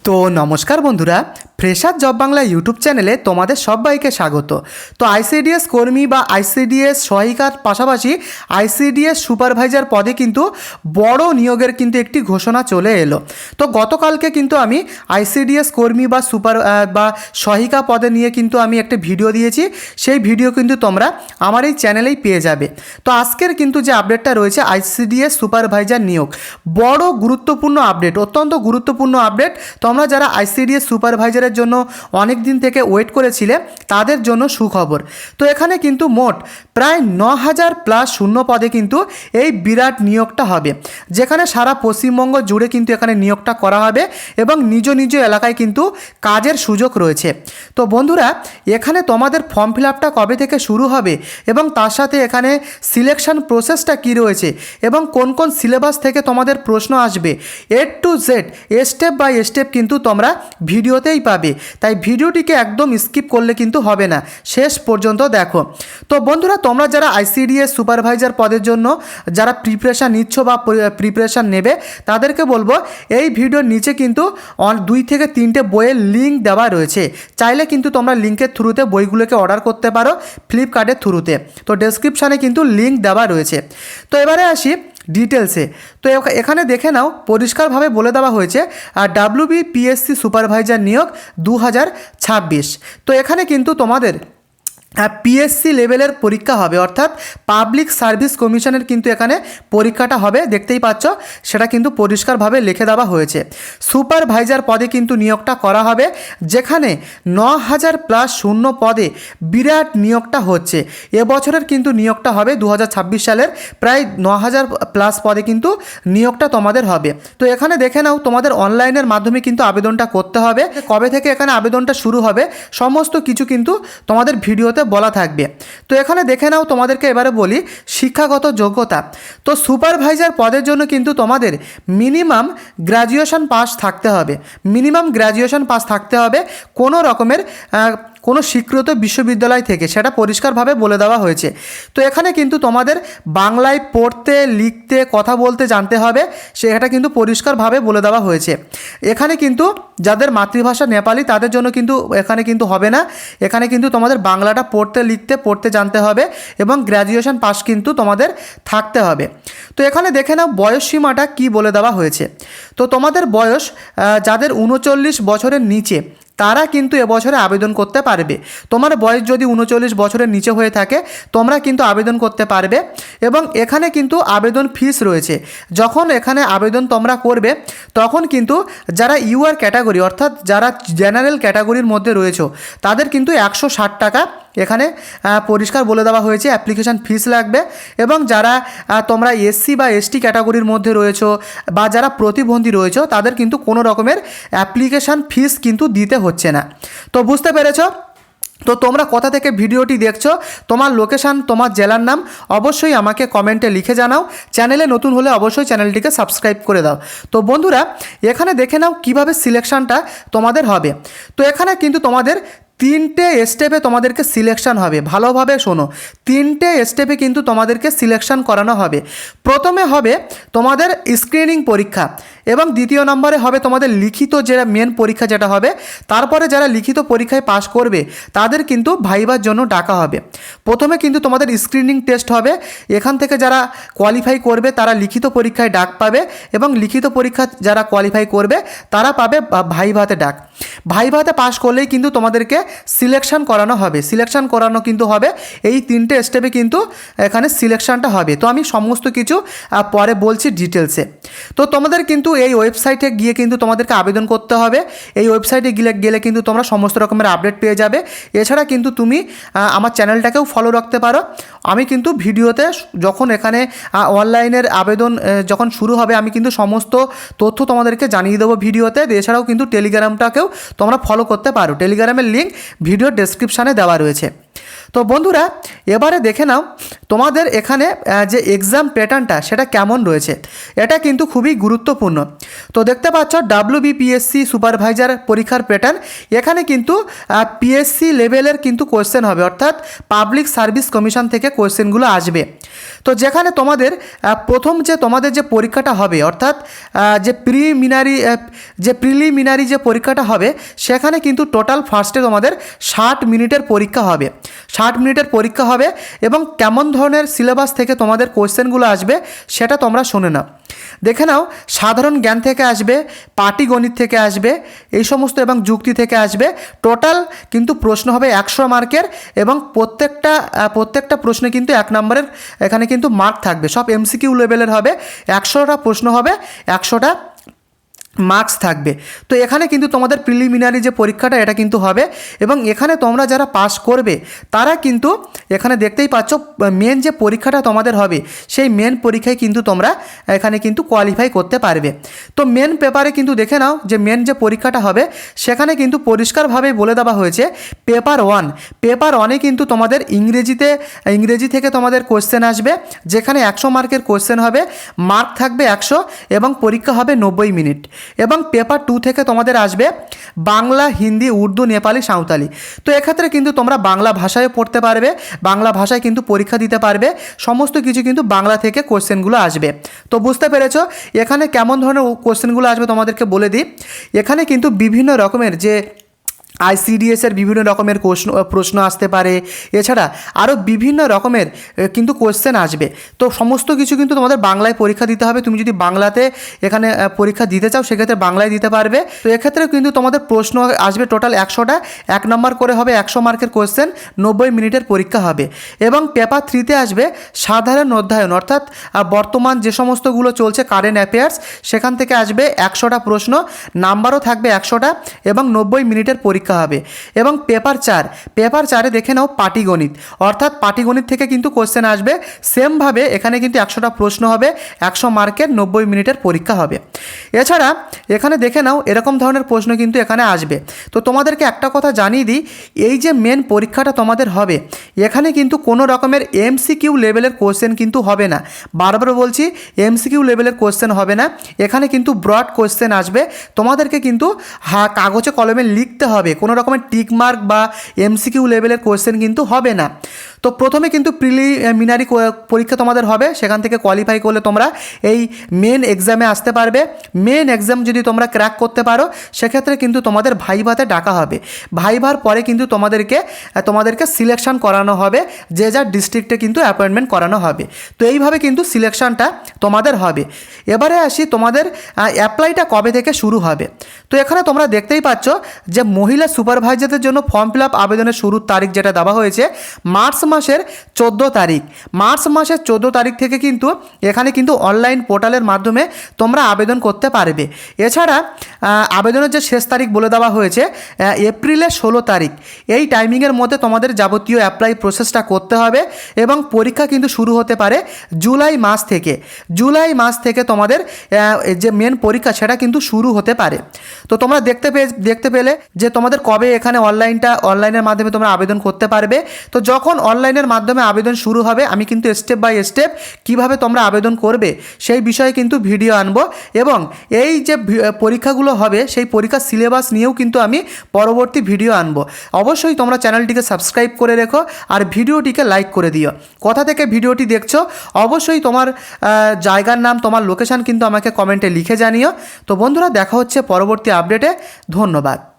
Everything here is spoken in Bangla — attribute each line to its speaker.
Speaker 1: তো নমস্কার বন্ধুরা, ফ্রেশার জব বাংলা ইউটিউব চ্যানেলে তোমাদের সবাইকে স্বাগত। তো আইসিডিএস কর্মী বা আইসিডিএস সহায়িকার পাশাপাশি আইসিডিএস সুপারভাইজার পদে কিন্তু বড় নিয়োগের কিন্তু একটি ঘোষণা চলে এলো। তো গতকালকে কিন্তু আমি আইসিডিএস কর্মী বা সহায়িকা পদে নিয়ে কিন্তু আমি একটা ভিডিও দিয়েছি, সেই ভিডিও কিন্তু তোমরা আমার এই চ্যানেলেই পেয়ে যাবে। তো আজকের কিন্তু যে আপডেটটা রয়েছে আইসিডিএস সুপারভাইজার নিয়োগ, বড় গুরুত্বপূর্ণ আপডেট, অত্যন্ত গুরুত্বপূর্ণ আপডেট। তোমরা যারা আইসিডিএস সুপারভাইজারের জন্য অনেক দিন থেকে ওয়েট করেছিলে তাদের জন্য সুখবর। তো এখানে কিন্তু মোট প্রায় 9000 প্লাস শূন্য পদে কিন্তু এই বিরাট নিয়োগটা হবে, যেখানে সারা পশ্চিমবঙ্গ জুড়ে কিন্তু এখানে নিয়োগটা করা হবে এবং নিজ নিজ এলাকায় কিন্তু কাজের সুযোগ রয়েছে। তো বন্ধুরা, এখানে তোমাদের ফর্ম ফিল আপটা কবে থেকে শুরু হবে এবং তার সাথে এখানে সিলেকশন প্রসেসটা কী রয়েছে এবং কোন কোন সিলেবাস থেকে তোমাদের প্রশ্ন আসবে, A to Z step by step কিন্তু তোমরা ভিডিওতেই পাবে। তাই ভিডিওটিকে একদম স্কিপ করলে কিন্তু হবে না, শেষ পর্যন্ত দেখো। তো বন্ধুরা, তোমরা যারা আইসিডিএস সুপারভাইজার পদের জন্য যারা প্রিপারেশান নিচ্ছ বা প্রিপারেশান নেবে তাদেরকে বলবো, এই ভিডিওর নিচে কিন্তু 2 থেকে 3টে বইয়ের লিঙ্ক দেওয়া রয়েছে। চাইলে কিন্তু তোমরা লিঙ্কের থ্রুতে বইগুলোকে অর্ডার করতে পারো, ফ্লিপকার্টের থ্রুতে। তো ডেসক্রিপশানে কিন্তু লিঙ্ক দেওয়া রয়েছে। তো এবারে আসি ডিটেলসে। তো এখানে দেখে নাও, পরিষ্কারভাবে বলে দেওয়া হয়েছে WBPSC সুপারভাইজার নিয়োগ 2026। তো এখানে কিন্তু তোমাদের পিএসসি লেভেলের পরীক্ষা হবে, অর্থাৎ পাবলিক সার্ভিস কমিশনের কিন্তু এখানে পরীক্ষাটা হবে, দেখতেই পাচ্ছ সেটা কিন্তু পরিষ্কারভাবে লিখে দেওয়া হয়েছে। সুপারভাইজার পদে কিন্তু নিয়োগটা করা হবে, যেখানে 9000 প্লাস শূন্য পদে বিরাট নিয়োগটা হচ্ছে। এবছরের কিন্তু নিয়োগটা হবে 2026 সালের প্রায় 9000 প্লাস পদে কিন্তু নিয়োগটা তোমাদের হবে। তো এখানে দেখে নাও, তোমাদের অনলাইনের মাধ্যমে কিন্তু আবেদনটা করতে হবে। কবে থেকে এখানে আবেদনটা শুরু হবে সমস্ত কিছু কিন্তু তোমাদের ভিডিওতে বলা থাকবে। তো এখানে দেখে নাও, তোমাদেরকে এবারে বলি শিক্ষাগত যোগ্যতা। তো সুপারভাইজার পদের জন্য কিন্তু তোমাদের মিনিমাম গ্র্যাজুয়েশন পাস থাকতে হবে, কোনো রকমের কোনো স্বীকৃত বিশ্ববিদ্যালয় থেকে, সেটা পরিষ্কারভাবে বলে দেওয়া হয়েছে। তো এখানে কিন্তু তোমাদের বাংলায় পড়তে লিখতে কথা বলতে জানতে হবে, সেটা কিন্তু পরিষ্কারভাবে বলে দেওয়া হয়েছে। এখানে কিন্তু যাদের মাতৃভাষা নেপালি তাদের জন্য কিন্তু এখানে কিন্তু হবে না, এখানে কিন্তু তোমাদের বাংলাটা পড়তে জানতে হবে এবং গ্র্যাজুয়েশন পাস কিন্তু তোমাদের থাকতে হবে। তো এখানে দেখে নাও বয়স সীমাটা কী বলে দেওয়া হয়েছে। তো তোমাদের বয়স যাদের 39 বছরের নিচে তারা কিন্তু এবছরে আবেদন করতে পারবে। তোমার বয়স যদি 39 বছরের নিচে হয়ে থাকে তোমরা কিন্তু আবেদন করতে পারবে। এবং এখানে কিন্তু আবেদন ফিস রয়েছে। যখন এখানে আবেদন তোমরা করবে তখন কিন্তু যারা ইউআর ক্যাটাগরি, অর্থাৎ যারা জেনারেল ক্যাটাগরির মধ্যে রয়েছে তাদের কিন্তু 160 টাকা এখানে পরিষ্কার বলে দেওয়া হয়েছে অ্যাপ্লিকেশান ফিস লাগবে। এবং যারা তোমরা এসসি বা এসটি ক্যাটাগরির মধ্যে রয়েছো বা যারা প্রতিবন্ধী রয়েছো তাদের কিন্তু কোনো রকমের অ্যাপ্লিকেশান ফিস কিন্তু দিতে হচ্ছে না। তো বুঝতে পেরেছো? তো তোমরা কোথা থেকে ভিডিওটি দেখছো, তোমার লোকেশান, তোমার জেলার নাম অবশ্যই আমাকে কমেন্টে লিখে জানাও। চ্যানেলে নতুন হলে অবশ্যই চ্যানেলটিকে সাবস্ক্রাইব করে দাও। তো বন্ধুরা, এখানে দেখে নাও কিভাবে সিলেকশানটা তোমাদের হবে। তো এখানে কিন্তু তোমাদের 3টে স্টেপে তোমাদেরকে সিলেকশান হবে। ভালোভাবে শোনো, 3টে স্টেপে কিন্তু তোমাদেরকে সিলেকশান করানো হবে। প্রথমে হবে তোমাদের স্ক্রিনিং পরীক্ষা এবং দ্বিতীয় নম্বরে হবে তোমাদের লিখিত যে মেন পরীক্ষা যেটা হবে। তারপরে যারা লিখিত পরীক্ষায় পাশ করবে তাদের কিন্তু ভাইবার জন্য ডাকা হবে। প্রথমে কিন্তু তোমাদের স্ক্রিনিং টেস্ট হবে, এখান থেকে যারা কোয়ালিফাই করবে তারা লিখিত পরীক্ষায় ডাক পাবে এবং লিখিত পরীক্ষা যারা কোয়ালিফাই করবে তারা পাবে ভাইভাতে ডাক। ভাইভাতে পাশ করলেই কিন্তু তোমাদেরকে সিলেকশান করানো হবে। সিলেকশান করানো কিন্তু হবে এই 3টে স্টেপে কিন্তু এখানে সিলেকশানটা হবে। তো আমি সমস্ত কিছু পরে বলছি ডিটেলসে। তো তোমাদের কিন্তু এই ওয়েবসাইটে গিয়ে কিন্তু তোমাদেরকে আবেদন করতে হবে। এই ওয়েবসাইটে গেলে কিন্তু তোমরা সমস্ত রকমের আপডেট পেয়ে যাবে। এছাড়া কিন্তু তুমি আমার চ্যানেলটাকেও ফলো রাখতে পারো। আমি কিন্তু ভিডিওতে যখন এখানে অনলাইনের আবেদন যখন শুরু হবে আমি কিন্তু সমস্ত তথ্য তোমাদেরকে জানিয়ে দেবো ভিডিওতে। এছাড়াও কিন্তু টেলিগ্রামটাকেও তোমরা ফলো করতে পারো, টেলিগ্রামের লিঙ্ক ভিডিওর ডেসক্রিপশানে দেওয়া রয়েছে। তো বন্ধুরা এবারে দেখে নাও তোমাদের এখানে যে এক্সাম প্যাটার্নটা সেটা কেমন রয়েছে, এটা কিন্তু খুবই গুরুত্বপূর্ণ। তো দেখতে পাচ্ছ WBPSC সুপারভাইজার পরীক্ষার প্যাটার্ন, এখানে কিন্তু পিএসসি লেভেলের কিন্তু কোয়েশ্চেন হবে, অর্থাৎ পাবলিক সার্ভিস কমিশন থেকে কোয়েশ্চেনগুলো আসবে। তো যেখানে তোমাদের প্রথম যে তোমাদের যে পরীক্ষাটা হবে, অর্থাৎ যে প্রিলিমিনারি যে পরীক্ষাটা হবে, সেখানে কিন্তু টোটাল ফার্স্টে তোমাদের 60 মিনিটের পরীক্ষা হবে। 60 মিনিটের পরীক্ষা হবে এবং কেমন ধরনের সিলেবাস থেকে তোমাদের কোয়েশ্চেনগুলো আসবে সেটা তোমরা শুনে নাও। দেখে নাও, সাধারণ জ্ঞান থেকে আসবে, পাটিগণিত থেকে আসবে, এই সমস্ত এবং যুক্তি থেকে আসবে। টোটাল কিন্তু প্রশ্ন হবে 100 মার্কের এবং প্রত্যেকটা প্রশ্নে কিন্তু 1 নম্বরের এখানে কিন্তু মার্ক থাকবে। সব MCQ লেভেলের হবে, 100টা প্রশ্ন হবে, 100টা মার্কস থাকবে। তো এখানে কিন্তু তোমাদের প্রিলিমিনারি যে পরীক্ষাটা এটা কিন্তু হবে এবং এখানে তোমরা যারা পাস করবে তারা কিন্তু এখানে দেখতেই পাচ্ছ মেন যে পরীক্ষাটা তোমাদের হবে সেই মেন পরীক্ষায় কিন্তু তোমরা এখানে কিন্তু কোয়ালিফাই করতে পারবে। তো মেন পেপারে কিন্তু দেখে নাও যে মেন যে পরীক্ষাটা হবে সেখানে কিন্তু পরিষ্কারভাবে বলে দেওয়া হয়েছে পেপার 1 কিন্তু তোমাদের ইংরেজি থেকে তোমাদের কোশ্চেন আসবে, যেখানে 100 মার্কের কোশ্চেন হবে, মার্ক থাকবে 100 এবং পরীক্ষা হবে 90 মিনিট। এবং পেপার 2 থেকে তোমাদের আসবে বাংলা, হিন্দি, উর্দু, নেপালি, সাঁওতালি। তো এক্ষেত্রে কিন্তু তোমরা বাংলা ভাষায় পড়তে পারবে, বাংলা ভাষায় কিন্তু পরীক্ষা দিতে পারবে, সমস্ত কিছু কিন্তু বাংলা থেকে কোশ্চেনগুলো আসবে। তো বুঝতে পেরেছো এখানে কেমন ধরনের কোশ্চেনগুলো আসবে তোমাদেরকে বলে দিই। এখানে কিন্তু বিভিন্ন রকমের যে ICDS-এর বিভিন্ন রকমের প্রশ্ন আসতে পারে, এছাড়া আরও বিভিন্ন রকমের কিন্তু কোশ্চেন আসবে। তো সমস্ত কিছু কিন্তু তোমাদের বাংলায় পরীক্ষা দিতে হবে। তুমি যদি বাংলাতে এখানে পরীক্ষা দিতে চাও সেক্ষেত্রে বাংলায় দিতে পারবে। তো এক্ষেত্রে কিন্তু তোমাদের প্রশ্ন আসবে টোটাল 100টা, 1 নম্বর করে হবে 100 মার্কের কোশ্চেন, 90 মিনিটের পরীক্ষা হবে। এবং পেপার 3-তে আসবে সাধারণ অধ্যয়ন, অর্থাৎ বর্তমান যে সমস্তগুলো চলছে কারেন্ট অ্যাফেয়ার্স, সেখান থেকে আসবে 100টা প্রশ্ন, নাম্বারও থাকবে 100টা এবং 90 মিনিটের পরীক্ষা হবে। এবং পেপার 4-এ দেখে নাও পাটিগণিত, অর্থাৎ পাটিগণিত থেকে কিন্তু কোশ্চেন আসবে। সেমভাবে এখানে কিন্তু 100টা প্রশ্ন হবে, 100 মার্কের, 90 মিনিটের পরীক্ষা হবে। এছাড়া এখানে দেখে নাও এরকম ধরনের প্রশ্ন কিন্তু এখানে আসবে। তো তোমাদেরকে একটা কথা জানিয়ে দিই, এই যে মেন পরীক্ষাটা তোমাদের হবে এখানে কিন্তু কোনো রকমের MCQ লেভেলের কোশ্চেন কিন্তু হবে না। বারবার বলছি, MCQ লেভেলের কোশ্চেন হবে না। এখানে কিন্তু ব্রড কোশ্চেন আসবে, তোমাদেরকে কিন্তু কাগজে কলমে লিখতে হবে, কোনো রকমের টিক মার্ক বা MCQ লেভেলের কোশ্চেন কিন্তু হবে না। তো প্রথমে কিন্তু প্রিলিমিনারি পরীক্ষা তোমাদের হবে, সেখান থেকে কোয়ালিফাই করলে তোমরা এই মেন এক্সামে আসতে পারবে। মেন এক্সাম যদি তোমরা ক্র্যাক করতে পারো সেক্ষেত্রে কিন্তু তোমাদের ভাইভাতে ডাকা হবে। ভাইভার পরে কিন্তু তোমাদেরকে সিলেকশন করানো হবে, যে যার ডিস্ট্রিক্টে কিন্তু অ্যাপয়েন্টমেন্ট করানো হবে। তো এইভাবে কিন্তু সিলেকশনটা তোমাদের হবে। এবারে আসি তোমাদের অ্যাপ্লাইটা কবে থেকে শুরু হবে। তো এখানে তোমরা দেখতেই পাচ্ছ যে মহিলা সুপারভাইজারদের জন্য ফর্ম ফিল আপ আবেদনের শুরুর তারিখ যেটা দেওয়া হয়েছে মার্চ মাসের 14 তারিখ। মার্চ মাসের 14 তারিখ থেকে কিন্তু এখানে কিন্তু অনলাইন পোর্টালের মাধ্যমে তোমরা আবেদন করতে পারবে। এছাড়া আবেদনের যে শেষ তারিখ বলে দেওয়া হয়েছে এপ্রিলের 16 তারিখ। এই টাইমিংয়ের মধ্যে তোমাদের যাবতীয় অ্যাপ্লাই প্রসেসটা করতে হবে এবং পরীক্ষা কিন্তু শুরু হতে পারে জুলাই মাস থেকে তোমাদের যে মেন পরীক্ষা সেটা কিন্তু শুরু হতে পারে। তো তোমরা দেখতে পেলে যে তোমাদের কবে এখানে অনলাইনের মাধ্যমে তোমরা আবেদন করতে পারবে। তো যখন অনলাইনের মাধ্যমে আবেদন শুরু হবে আমি কিন্তু স্টেপ বাই স্টেপ কীভাবে তোমরা আবেদন করবে সেই বিষয়ে কিন্তু ভিডিও আনবো এবং এই যে পরীক্ষাগুলো হবে সেই পরীক্ষার সিলেবাস নিয়েও কিন্তু আমি পরবর্তী ভিডিও আনবো। অবশ্যই তোমরা চ্যানেলটিকে সাবস্ক্রাইব করে রেখো আর ভিডিওটিকে লাইক করে দিও। কোথা থেকে ভিডিওটি দেখছো অবশ্যই তোমার জায়গার নাম, তোমার লোকেশান কিন্তু আমাকে কমেন্টে লিখে জানিও। তো বন্ধুরা, দেখা হচ্ছে পরবর্তী আপডেটে। ধন্যবাদ।